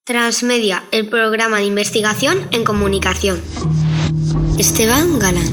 Transmedia, el programa de investigación en comunicación. Esteban Galán.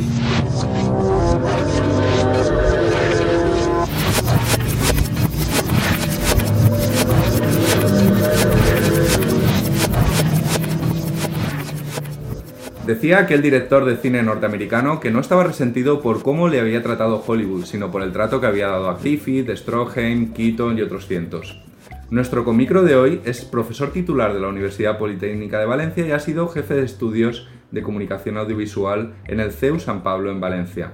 Decía aquel director de cine norteamericano que no estaba resentido por cómo le había tratado Hollywood, sino por el trato que había dado a Griffith, Stroheim, Keaton y otros cientos. Nuestro comicro de hoy es profesor titular de la Universidad Politécnica de Valencia y ha sido jefe de estudios de comunicación audiovisual en el CEU San Pablo en Valencia.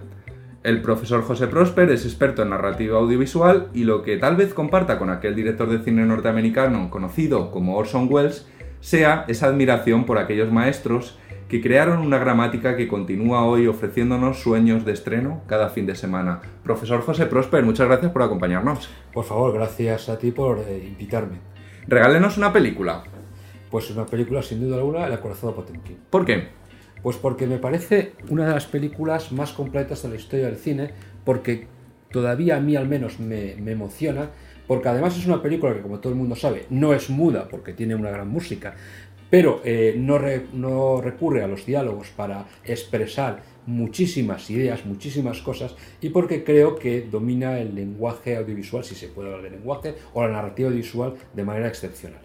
El profesor José Prosper es experto en narrativa audiovisual y lo que tal vez comparta con aquel director de cine norteamericano conocido como Orson Welles sea esa admiración por aquellos maestros que crearon una gramática que continúa hoy ofreciéndonos sueños de estreno cada fin de semana. Profesor José Prosper, muchas gracias por acompañarnos. Por favor, gracias a ti por invitarme. Regálenos una película. Pues una película, sin duda alguna, El acorazado Potemkin. ¿Por qué? Pues porque me parece una de las películas más completas de la historia del cine, porque todavía a mí al menos me emociona, porque además es una película que, como todo el mundo sabe, no es muda porque tiene una gran música, pero no recurre a los diálogos para expresar muchísimas ideas, muchísimas cosas, y porque creo que domina el lenguaje audiovisual, si se puede hablar de lenguaje, o la narrativa audiovisual de manera excepcional.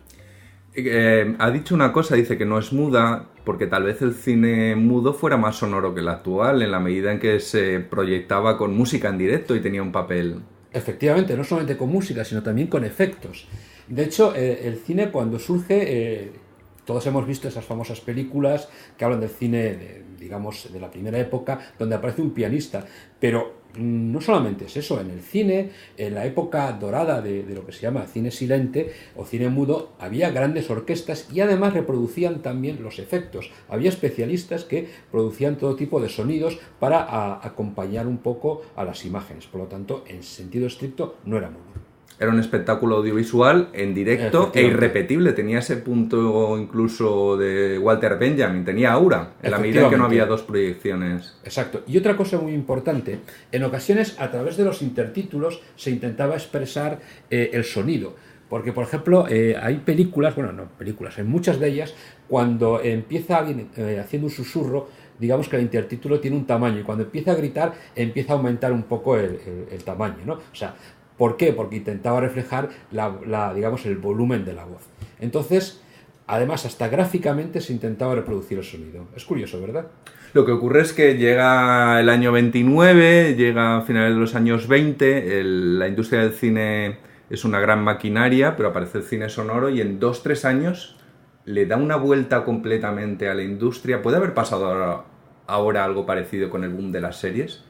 Ha dicho una cosa, dice que no es muda, porque tal vez el cine mudo fuera más sonoro que el actual, en la medida en que se proyectaba con música en directo y tenía un papel. Efectivamente, no solamente con música, sino también con efectos. De hecho, el cine cuando surge... Todos hemos visto esas famosas películas que hablan del cine, digamos, de la primera época, donde aparece un pianista. Pero no solamente es eso, en el cine, en la época dorada de lo que se llama cine silente o cine mudo, había grandes orquestas y además reproducían también los efectos. Había especialistas que producían todo tipo de sonidos para acompañar un poco a las imágenes. Por lo tanto, en sentido estricto, no era mudo. Era un espectáculo audiovisual en directo e irrepetible. Tenía ese punto incluso de Walter Benjamin. Tenía aura, en la medida en que no había dos proyecciones. Exacto. Y otra cosa muy importante, en ocasiones a través de los intertítulos se intentaba expresar el sonido. Porque, por ejemplo, hay películas, hay muchas de ellas, cuando empieza alguien haciendo un susurro, digamos que el intertítulo tiene un tamaño, y cuando empieza a gritar, empieza a aumentar un poco el tamaño, ¿no? O sea, ¿por qué? Porque intentaba reflejar digamos, el volumen de la voz. Entonces, además, hasta gráficamente se intentaba reproducir el sonido. Es curioso, ¿verdad? Lo que ocurre es que llega el año 29, llega a finales de los años 20, la industria del cine es una gran maquinaria, pero aparece el cine sonoro y en 2-3 años le da una vuelta completamente a la industria. ¿Puede haber pasado ahora algo parecido con el boom de las series?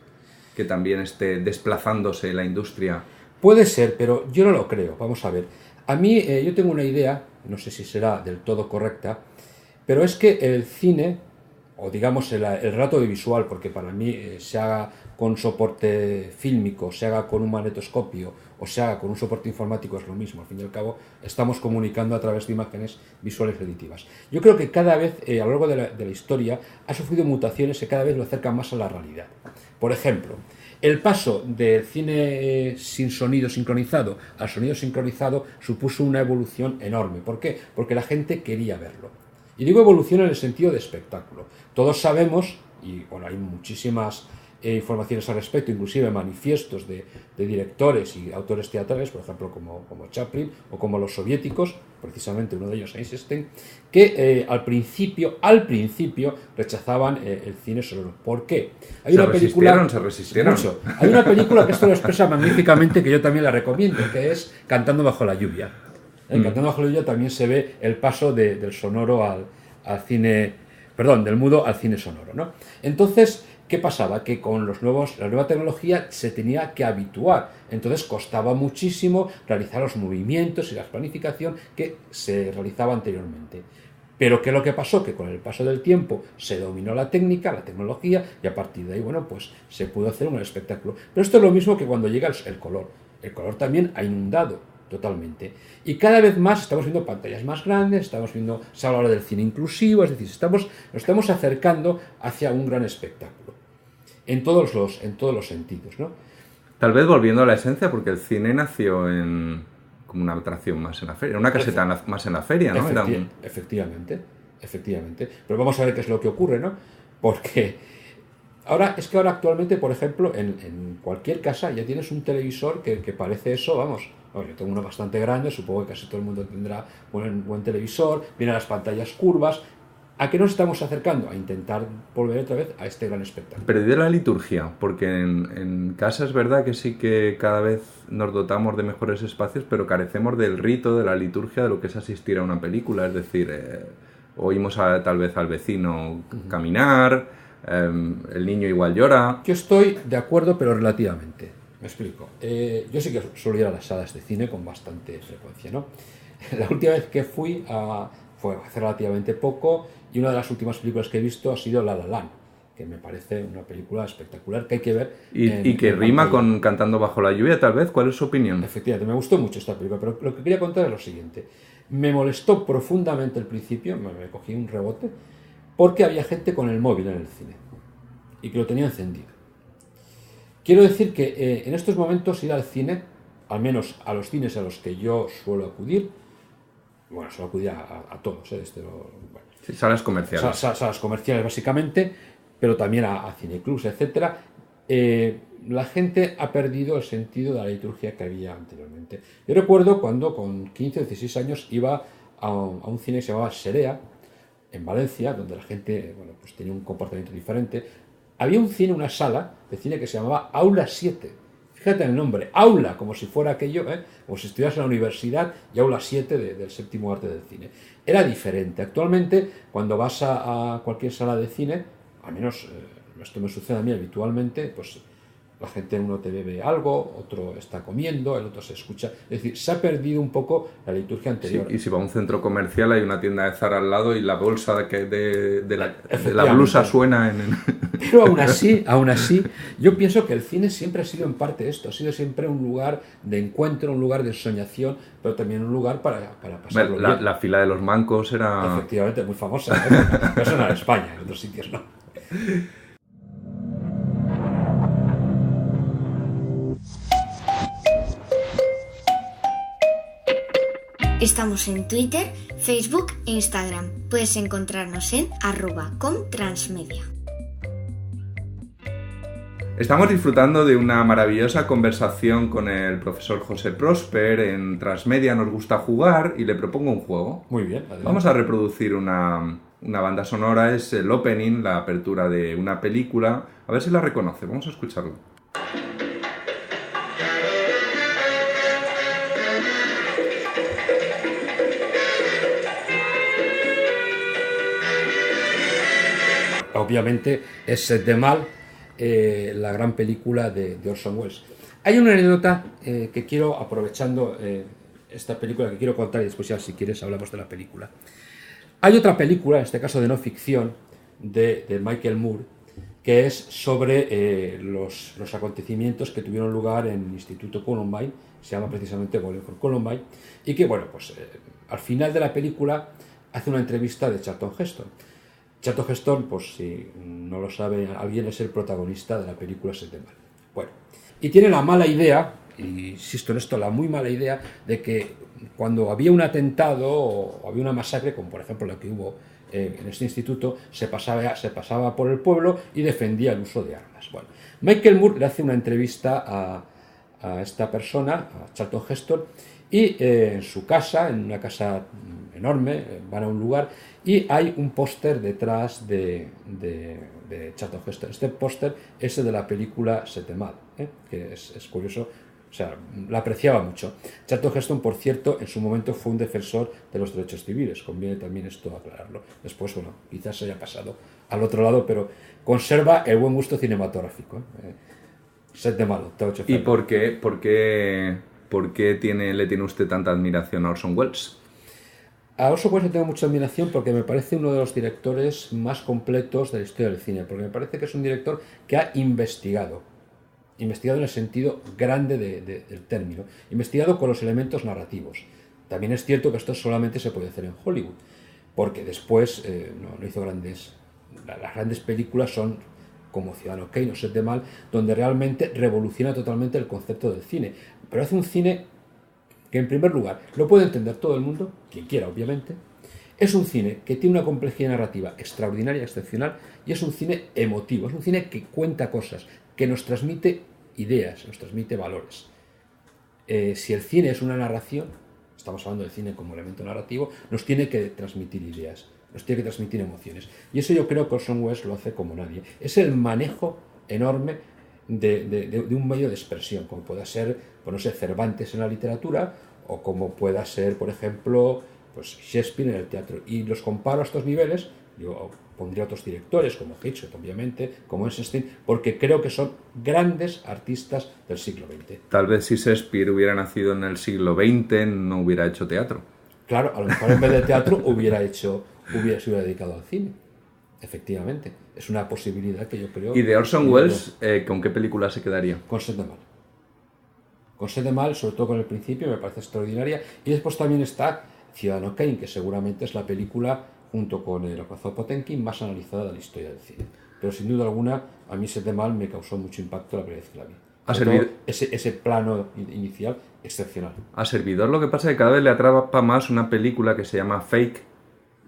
Que también esté desplazándose la industria. Puede ser, pero yo no lo creo. Vamos a ver. A mí, yo tengo una idea, no sé si será del todo correcta, pero es que el cine, o digamos el relato audiovisual, porque para mí se haga con soporte fílmico, se haga con un magnetoscopio o se haga con un soporte informático, es lo mismo. Al fin y al cabo, estamos comunicando a través de imágenes visuales auditivas. Yo creo que cada vez, a lo largo de la historia, ha sufrido mutaciones que cada vez lo acercan más a la realidad. Por ejemplo, el paso del cine sin sonido sincronizado al sonido sincronizado supuso una evolución enorme. ¿Por qué? Porque la gente quería verlo. Y digo evolución en el sentido de espectáculo. Todos sabemos, y bueno, hay muchísimas informaciones al respecto, inclusive manifiestos de directores y autores teatrales, por ejemplo, como Chaplin o como los soviéticos, precisamente uno de ellos, Eisenstein, que al principio rechazaban el cine sonoro. ¿Por qué? Hay una película, se resistieron. Mucho. Hay una película que esto lo expresa magníficamente, que yo también la recomiendo, que es Cantando bajo la lluvia. En Cantando bajo la lluvia también se ve el paso del sonoro al cine, del mudo al cine sonoro, ¿no? Entonces, ¿qué pasaba? Que con la nueva tecnología se tenía que habituar. Entonces costaba muchísimo realizar los movimientos y la planificación que se realizaba anteriormente. Pero ¿qué es lo que pasó? Que con el paso del tiempo se dominó la técnica, la tecnología, y a partir de ahí, pues se pudo hacer un espectáculo. Pero esto es lo mismo que cuando llega el color. El color también ha inundado totalmente. Y cada vez más estamos viendo pantallas más grandes, se habla ahora del cine inclusivo, es decir, nos estamos acercando hacia un gran espectáculo. En todos los sentidos, ¿no? Tal vez volviendo a la esencia, porque el cine nació como una atracción más en la feria, una caseta más en la feria, ¿no? Efectivamente. Pero vamos a ver qué es lo que ocurre, ¿no? Porque ahora actualmente, por ejemplo, en cualquier casa ya tienes un televisor que parece eso, vamos. Bueno, yo tengo uno bastante grande, supongo que casi todo el mundo tendrá un buen televisor, vienen las pantallas curvas. ¿A qué nos estamos acercando? A intentar volver otra vez a este gran espectáculo. Perder la liturgia, porque en casa es verdad que sí que cada vez nos dotamos de mejores espacios, pero carecemos del rito, de la liturgia, de lo que es asistir a una película. Es decir, oímos tal vez al vecino caminar, el niño igual llora. Yo estoy de acuerdo, pero relativamente. Me explico. Yo sí que suelo ir a las salas de cine con bastante frecuencia, ¿no? La última vez que fue hace relativamente poco, y una de las últimas películas que he visto ha sido La La Land, que me parece una película espectacular que hay que ver. Y que rima con Cantando bajo la lluvia, tal vez. ¿Cuál es su opinión? Efectivamente, me gustó mucho esta película, pero lo que quería contar es lo siguiente. Me molestó profundamente al principio, me cogí un rebote, porque había gente con el móvil en el cine y que lo tenía encendido. Quiero decir que en estos momentos ir al cine, al menos a los cines a los que yo suelo acudir, bueno, suelo acudir a todos, Sí, salas comerciales. Salas comerciales básicamente, pero también a cineclubs, etcétera. La gente ha perdido el sentido de la liturgia que había anteriormente. Yo recuerdo cuando con 15 o 16 años iba a un cine que se llamaba Serea, en Valencia, donde la gente pues tenía un comportamiento diferente. Había un cine, una sala de cine que se llamaba Aula 7. Fíjate el nombre, Aula, como si fuera aquello, como si estuvieras en la universidad, y Aula 7 del séptimo arte del cine. Era diferente. Actualmente, cuando vas a cualquier sala de cine, al menos esto me sucede a mí habitualmente, pues la gente, uno te bebe algo, otro está comiendo, el otro se escucha. Es decir, se ha perdido un poco la liturgia anterior. Sí, y si va a un centro comercial hay una tienda de Zara al lado y la bolsa de la blusa suena en... Pero aún así, yo pienso que el cine siempre ha sido en parte esto, ha sido siempre un lugar de encuentro, un lugar de soñación, pero también un lugar para pasarlo bien. La fila de los mancos era... Efectivamente, muy famosa, ¿eh? Eso no era en España, en otros sitios no. Estamos en Twitter, Facebook e Instagram. Puedes encontrarnos en @comtransmedia. Estamos disfrutando de una maravillosa conversación con el profesor José Prosper. En Transmedia nos gusta jugar y le propongo un juego. Muy bien. Adelante. Vamos a reproducir una banda sonora, es el opening, la apertura de una película. A ver si la reconoce, vamos a escucharlo. Obviamente es Set de Mal, la gran película de Orson Welles. Hay una anécdota que quiero, aprovechando esta película, que quiero contar y después ya si quieres hablamos de la película. Hay otra película, en este caso de no ficción, de Michael Moore, que es sobre los acontecimientos que tuvieron lugar en el Instituto Columbine, se llama precisamente Bowling for Columbine, y que, al final de la película hace una entrevista de Charlton Heston. Charlton Heston, pues si no lo sabe alguien, es el protagonista de la película Set de Mal. Bueno, y tiene la mala idea, y insisto en esto, la muy mala idea, de que cuando había un atentado o había una masacre, como por ejemplo la que hubo en este instituto, se pasaba por el pueblo y defendía el uso de armas. Bueno, Michael Moore le hace una entrevista a esta persona, a Charlton Heston, y en su casa, en una casa enorme, van a un lugar y hay un póster detrás de Charlton Heston. Este póster es el de la película Set de Mal, que es curioso, o sea, la apreciaba mucho. Charlton Heston, por cierto, en su momento fue un defensor de los derechos civiles, conviene también esto aclararlo. Después, quizás se haya pasado al otro lado, pero conserva el buen gusto cinematográfico. Set de Mal, ¿Y por qué le tiene usted tanta admiración a Orson Welles? A Orson Welles le tengo mucha admiración porque me parece uno de los directores más completos de la historia del cine, porque me parece que es un director que ha investigado en el sentido grande del término, investigado con los elementos narrativos. También es cierto que esto solamente se puede hacer en Hollywood, porque después no hizo las grandes películas son como Ciudadano Kane o Set de Mal, donde realmente revoluciona totalmente el concepto del cine, pero hace un cine que en primer lugar lo puede entender todo el mundo, quien quiera obviamente. Es un cine que tiene una complejidad narrativa extraordinaria, excepcional, y es un cine emotivo, es un cine que cuenta cosas, que nos transmite ideas, nos transmite valores. Si el cine es una narración, estamos hablando del cine como elemento narrativo, nos tiene que transmitir ideas, nos tiene que transmitir emociones. Y eso yo creo que Orson Welles lo hace como nadie. Es el manejo enorme de un medio de expresión, como pueda ser, pues no sé, Cervantes en la literatura, o como pueda ser, por ejemplo, pues Shakespeare en el teatro. Y los comparo a estos niveles, yo pondría otros directores, como Hitchcock, obviamente, como Eisenstein, porque creo que son grandes artistas del siglo XX. Tal vez si Shakespeare hubiera nacido en el siglo XX no hubiera hecho teatro. Claro, a lo mejor en vez de teatro se hubiera dedicado al cine. Efectivamente, es una posibilidad que yo creo... ¿Y de Orson Welles, con qué película se quedaría? Con Set de Mal. Con Set de Mal, sobre todo con el principio, me parece extraordinaria. Y después también está Ciudadano Kane, que seguramente es la película, junto con El Acorazado Potemkin, más analizada de la historia del cine. Pero sin duda alguna, a mí Set de Mal me causó mucho impacto la primera vez que la vi. Ese plano inicial excepcional. A Servidor lo que pasa es que cada vez le atrapa más una película que se llama Fake.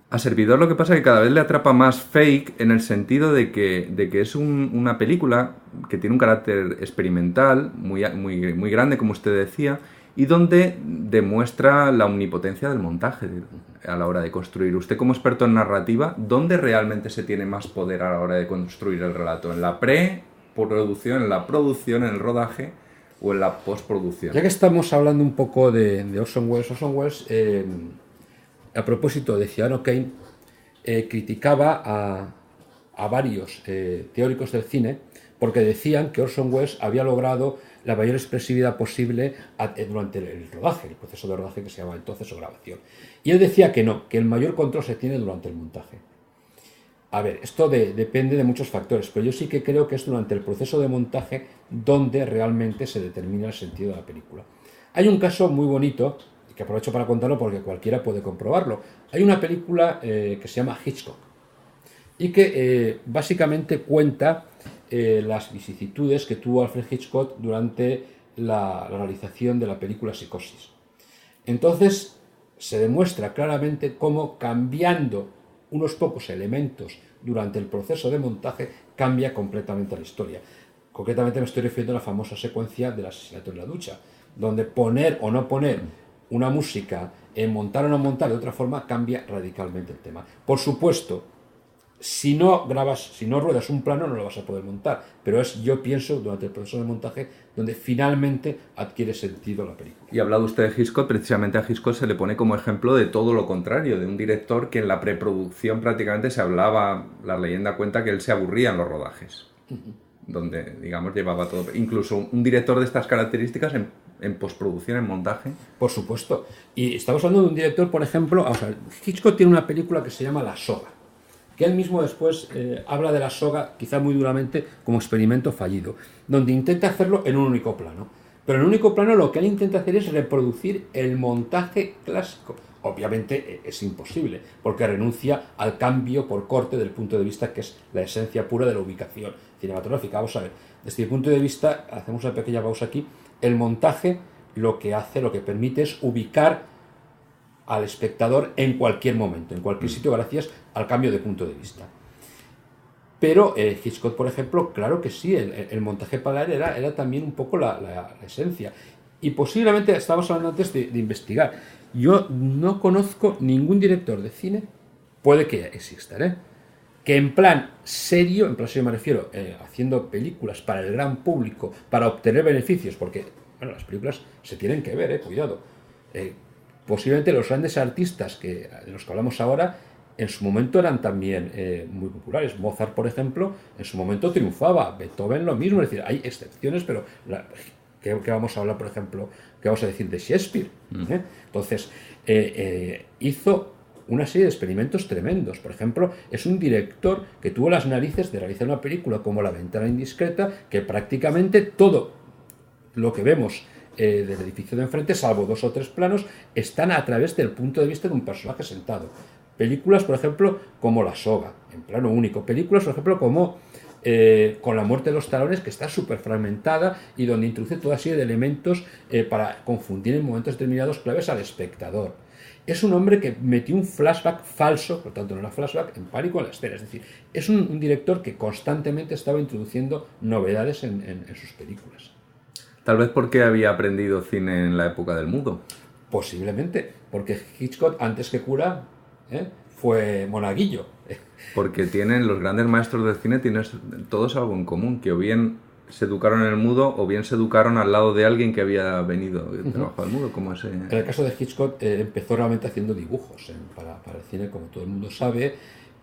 A Servidor lo que pasa es que cada vez le atrapa más Fake en el sentido de que es una película que tiene un carácter experimental muy grande, como usted decía, y donde demuestra la omnipotencia del montaje a la hora de construir. Usted, como experto en narrativa, ¿dónde realmente se tiene más poder a la hora de construir el relato? ¿En la preproducción, en la producción, en el rodaje o en la postproducción? Ya que estamos hablando un poco de Orson Welles, a propósito de Ciudadano Kane, criticaba a varios teóricos del cine porque decían que Orson Welles había logrado la mayor expresividad posible durante el rodaje, el proceso de rodaje que se llama entonces o grabación. Y él decía que no, que el mayor control se tiene durante el montaje. A ver, esto depende de muchos factores, pero yo sí que creo que es durante el proceso de montaje donde realmente se determina el sentido de la película. Hay un caso muy bonito, que aprovecho para contarlo porque cualquiera puede comprobarlo. Hay una película que se llama Hitchcock y que básicamente cuenta las vicisitudes que tuvo Alfred Hitchcock durante la realización de la película Psicosis. Entonces se demuestra claramente cómo, cambiando unos pocos elementos durante el proceso de montaje, cambia completamente la historia. Concretamente me estoy refiriendo a la famosa secuencia del asesinato en la ducha, donde poner o no poner una música, montar o no montar de otra forma, cambia radicalmente el tema. Por supuesto, si no ruedas un plano no lo vas a poder montar, pero yo pienso, durante el proceso de montaje, donde finalmente adquiere sentido la película. Y hablado usted de Hitchcock, precisamente a Hitchcock se le pone como ejemplo de todo lo contrario, de un director que en la preproducción prácticamente se hablaba, la leyenda cuenta que él se aburría en los rodajes, donde, digamos, llevaba todo. Incluso un director de estas características en postproducción, en montaje. Por supuesto. Y estamos hablando de un director, por ejemplo, Hitchcock tiene una película que se llama La Soga, que él mismo después habla de la soga, quizá muy duramente, como experimento fallido, donde intenta hacerlo en un único plano. Pero en un único plano lo que él intenta hacer es reproducir el montaje clásico. Obviamente es imposible, porque renuncia al cambio por corte del punto de vista que es la esencia pura de la ubicación cinematográfica. Vamos a ver, desde mi punto de vista, hacemos una pequeña pausa aquí, el montaje lo que permite es ubicar al espectador en cualquier momento, en cualquier sitio, gracias al cambio de punto de vista. Pero Hitchcock, por ejemplo, claro que sí, el montaje para él era también un poco la esencia. Y posiblemente, estábamos hablando antes de investigar, yo no conozco ningún director de cine, puede que exista, que en plan serio me refiero, haciendo películas para el gran público, para obtener beneficios, porque bueno, las películas se tienen que ver, cuidado. Posiblemente los grandes artistas de los que hablamos ahora, en su momento eran también muy populares. Mozart, por ejemplo, en su momento triunfaba. Beethoven lo mismo. Es decir, hay excepciones, pero ¿qué vamos a hablar, por ejemplo? ¿Qué vamos a decir de Shakespeare? Entonces, hizo una serie de experimentos tremendos. Por ejemplo, es un director que tuvo las narices de realizar una película como La ventana indiscreta, que prácticamente todo lo que vemos del edificio de enfrente, salvo 2 o 3 planos, están a través del punto de vista de un personaje sentado. Películas, por ejemplo, como La soga, en plano único. Películas, por ejemplo, como con la muerte de los talones, que está súper fragmentada y donde introduce toda serie de elementos para confundir en momentos determinados claves al espectador. Es un hombre que metió un flashback falso, por tanto no era flashback, en Pánico en la escena. Es decir, es un director que constantemente estaba introduciendo novedades en sus películas. Tal vez porque había aprendido cine en la época del mudo. Posiblemente, porque Hitchcock, antes que cura, fue monaguillo. Porque tienen los grandes maestros del cine, tienen todos algo en común, que o bien se educaron en el mudo o bien se educaron al lado de alguien que había venido de trabajo al mudo, como ese... En el caso de Hitchcock empezó realmente haciendo dibujos para el cine, como todo el mundo sabe,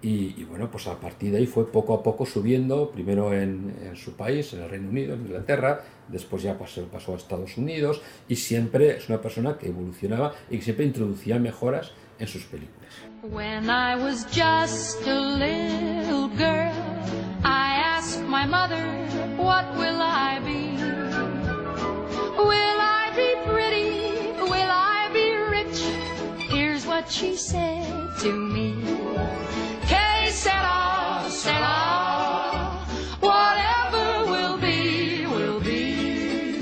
y bueno, pues a partir de ahí fue poco a poco subiendo, primero en su país, en el Reino Unido, en Inglaterra, después ya pasó a Estados Unidos, y siempre es una persona que evolucionaba y que siempre introducía mejoras en sus películas. When I was just a little girl, I asked my mother, what will I be? Will I be pretty? Will I be rich? Here's what she said to me. Que sera, sera. Whatever will be, will be.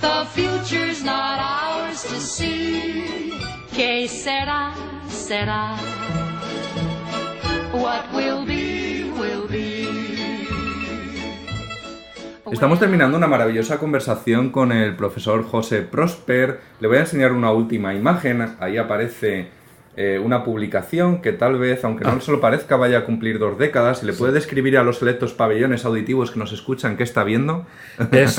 The future's not ours to see. Que sera, sera. What will be, will be. Estamos terminando una maravillosa conversación con el profesor José Prosper. Le voy a enseñar una última imagen. Ahí aparece una publicación que tal vez, aunque no se lo parezca, vaya a cumplir 2 décadas. ¿Y le puede describir a los selectos pabellones auditivos que nos escuchan qué está viendo? Es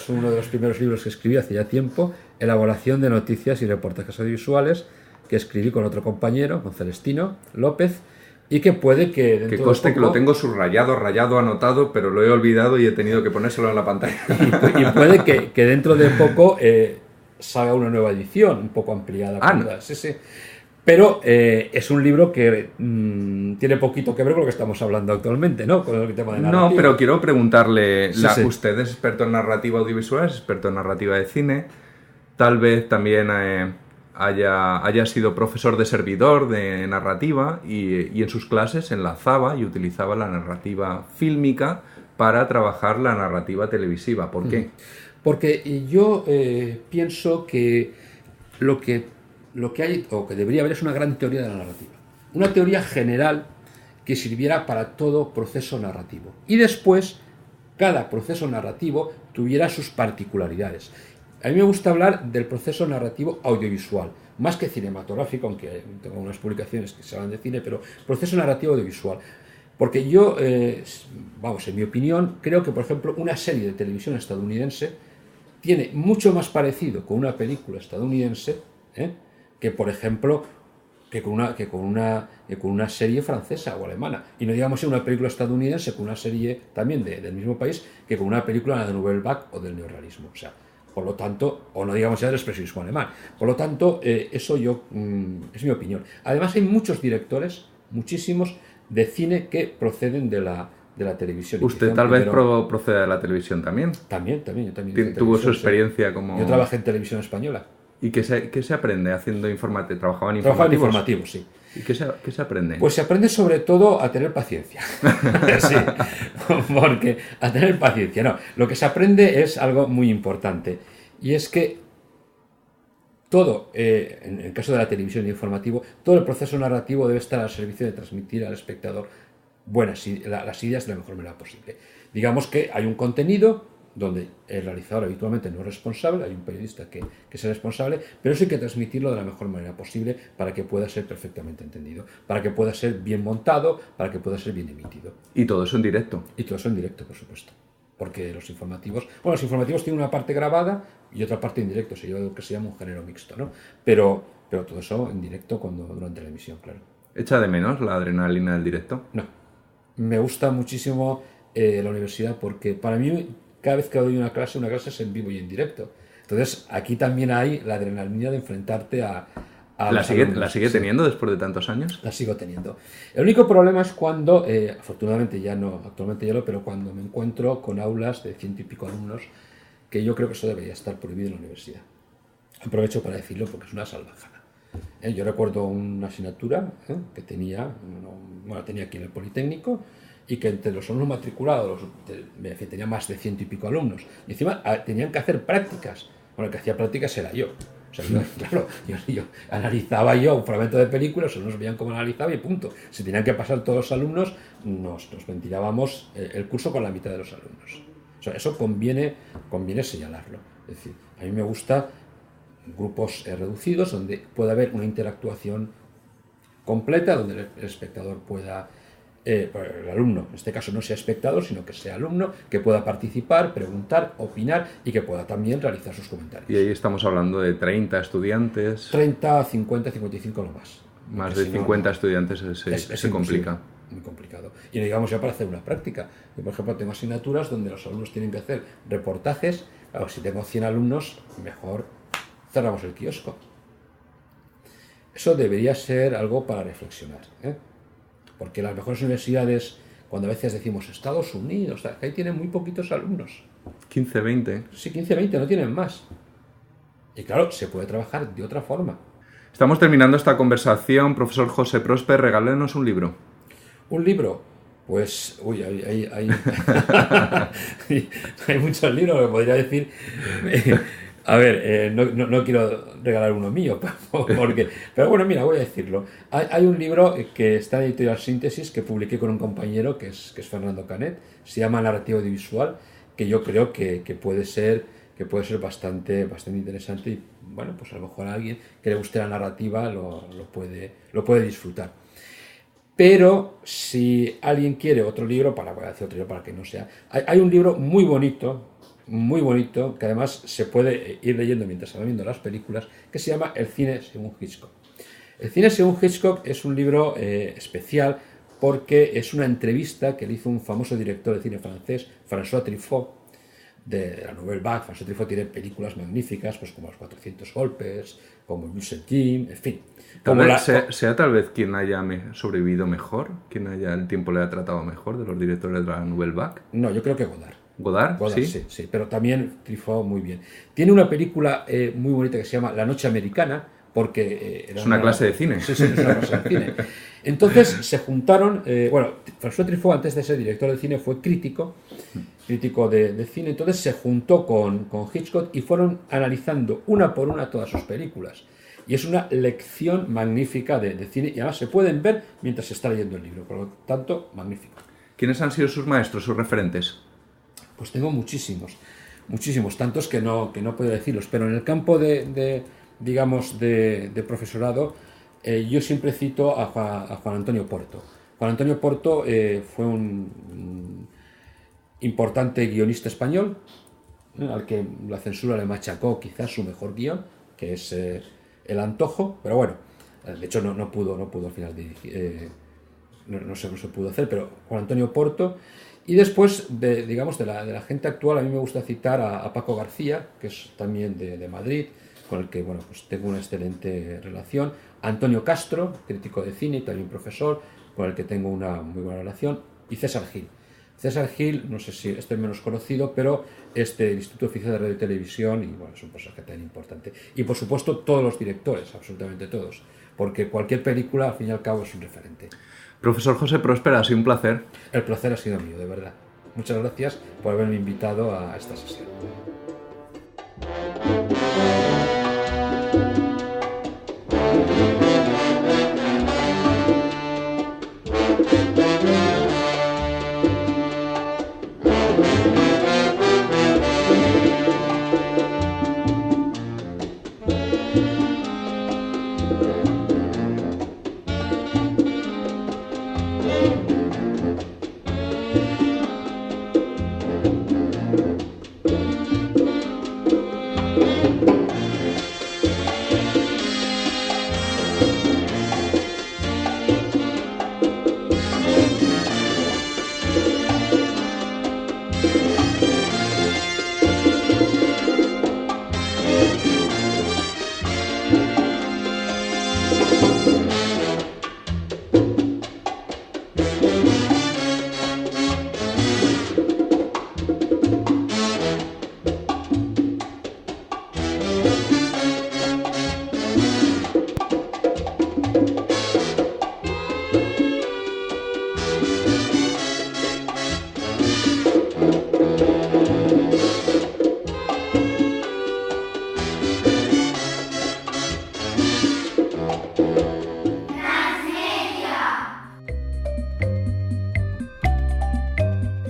uno de los primeros libros que escribí hace ya tiempo, Elaboración de noticias y reportajes audiovisuales, que escribí con otro compañero, con Celestino López, y que puede que... Que conste que lo tengo subrayado, rayado, anotado, pero lo he olvidado y he tenido que ponérselo en la pantalla. Y puede que dentro de poco salga una nueva edición, un poco ampliada. Sí, sí. Pero es un libro que tiene poquito que ver con lo que estamos hablando actualmente, ¿no? Con el tema de narrativa. No, pero quiero preguntarle, Sí. usted es experto en narrativa audiovisual, es experto en narrativa de cine, tal vez también haya sido profesor de servidor de narrativa y en sus clases enlazaba y utilizaba la narrativa fílmica para trabajar la narrativa televisiva. ¿Por qué? Porque yo pienso que lo que hay, o que debería haber, es una gran teoría de la narrativa. Una teoría general que sirviera para todo proceso narrativo. Y después, cada proceso narrativo tuviera sus particularidades. A mí me gusta hablar del proceso narrativo audiovisual, más que cinematográfico, aunque tengo unas publicaciones que se hablan de cine, pero proceso narrativo audiovisual. Porque yo, en mi opinión, creo que, por ejemplo, una serie de televisión estadounidense tiene mucho más parecido con una película estadounidense, que, por ejemplo, que con una serie francesa o alemana. Y no digamos en una película estadounidense con una serie también del mismo país que con una película de Nouvelle Vague o del neorrealismo. O sea, por lo tanto, o no digamos ya del expresionismo alemán. Por lo tanto, eso es mi opinión. Además, hay muchos directores, muchísimos, de cine que proceden de la televisión. ¿Usted tal vez procede de la televisión también? También. Yo también ¿Tuvo su experiencia como...? Yo trabajé en televisión española. ¿Y qué se aprende haciendo informativos? ¿Trabajaba en Trabajaba en informativos? sí. ¿Y qué se aprende? Pues se aprende sobre todo a tener paciencia. Sí, porque a tener paciencia. No, lo que se aprende es algo muy importante. Y es que todo, en el caso de la televisión y informativo, todo el proceso narrativo debe estar al servicio de transmitir al espectador las ideas de la mejor manera posible. Digamos que hay un contenido donde el realizador habitualmente no es responsable, hay un periodista que es el responsable, pero eso hay que transmitirlo de la mejor manera posible para que pueda ser perfectamente entendido, para que pueda ser bien montado, para que pueda ser bien emitido. Y todo eso en directo. Y todo eso en directo, por supuesto. Porque los informativos tienen una parte grabada y otra parte en directo, lo que se llama un género mixto, ¿no? Pero todo eso en directo durante la emisión, claro. ¿Echa de menos la adrenalina del directo? No. Me gusta muchísimo la universidad porque para mí cada vez que doy una clase es en vivo y en directo. Entonces aquí también hay la adrenalina de enfrentarte a ¿La sigue teniendo después de tantos años? La sigo teniendo. El único problema es cuando, afortunadamente ya no, actualmente ya no, pero cuando me encuentro con aulas de 100 y pico alumnos, que yo creo que eso debería estar prohibido en la universidad. Aprovecho para decirlo porque es una salvajada. Yo recuerdo una asignatura que tenía aquí en el Politécnico, y que entre los alumnos matriculados, en fin, tenía más de 100 y pico alumnos, y encima tenían que hacer prácticas. Bueno, el que hacía prácticas era yo. O sea, claro, yo analizaba un fragmento de película, los alumnos veían cómo analizaba y punto. Si tenían que pasar todos los alumnos, nos ventilábamos el curso con la mitad de los alumnos. O sea, eso conviene señalarlo. Es decir, a mí me gusta grupos reducidos donde pueda haber una interactuación completa, donde el espectador pueda, el alumno, en este caso no sea espectador, sino que sea alumno, que pueda participar, preguntar, opinar y que pueda también realizar sus comentarios. Y ahí estamos hablando de 30 estudiantes. 30, 50, 55 lo más. Más de 50 estudiantes se complica. Muy complicado. Y digamos ya para hacer una práctica. Yo, por ejemplo, tengo asignaturas donde los alumnos tienen que hacer reportajes. Claro, si tengo 100 alumnos, mejor cerramos el kiosco. Eso debería ser algo para reflexionar, ¿eh? Porque las mejores universidades, cuando a veces decimos Estados Unidos, ahí tienen muy poquitos alumnos. 15, 20. Sí, 15, 20, no tienen más. Y claro, se puede trabajar de otra forma. Estamos terminando esta conversación. Profesor José Prosper, regálenos un libro. ¿Un libro? Pues, hay muchos libros, me podría decir. A ver, no quiero regalar uno mío, pero bueno, mira, voy a decirlo. Hay un libro que está en Editorial Síntesis, que publiqué con un compañero, que es Fernando Canet, se llama Narrativa Audiovisual, que yo creo que puede ser bastante interesante y, bueno, pues a lo mejor a alguien que le guste la narrativa lo puede disfrutar. Pero si alguien quiere otro libro, voy a decir otro libro para que no sea... Hay un libro muy bonito, que además se puede ir leyendo mientras se van viendo las películas, que se llama El cine según Hitchcock. El cine según Hitchcock es un libro especial porque es una entrevista que le hizo un famoso director de cine francés, François Truffaut, de la Nouvelle Vague. François Truffaut tiene películas magníficas, pues como Los 400 golpes, como Jules Jim, en fin. Sea tal vez quien haya sobrevivido mejor, el tiempo le ha tratado mejor de los directores de la Nouvelle Vague. No, yo creo que Godard. ¿Godard? Sí, pero también Truffaut muy bien. Tiene una película muy bonita que se llama La noche americana, porque... es una clase de cine. Sí, es una clase de cine. Entonces se juntaron... François Truffaut, antes de ser director de cine, fue crítico de cine. Entonces se juntó con Hitchcock y fueron analizando una por una todas sus películas. Y es una lección magnífica de cine, y además se pueden ver mientras se está leyendo el libro. Por lo tanto, magnífico. ¿Quiénes han sido sus maestros, sus referentes? Pues tengo muchísimos, tantos que no puedo decirlos, pero en el campo de profesorado, yo siempre cito a Juan Antonio Porto. Juan Antonio Porto fue un importante guionista español, al que la censura le machacó quizás su mejor guión, que es El antojo, pero bueno, de hecho no pudo al final dirigir, no se pudo hacer, pero Juan Antonio Porto. Y después, de la gente actual, a mí me gusta citar a Paco García, que es también de Madrid, con el que pues tengo una excelente relación. Antonio Castro, crítico de cine y también profesor, con el que tengo una muy buena relación. Y César Gil. César Gil, no sé si este es menos conocido, pero es del Instituto Oficial de Radio y Televisión, y bueno, es un personaje tan importante. Y por supuesto, todos los directores, absolutamente todos, porque cualquier película, al fin y al cabo, es un referente. Profesor José Prosper, ha sido un placer. El placer ha sido mío, de verdad. Muchas gracias por haberme invitado a esta sesión.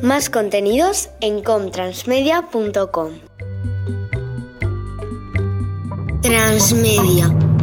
Más contenidos en comtransmedia.com. Transmedia.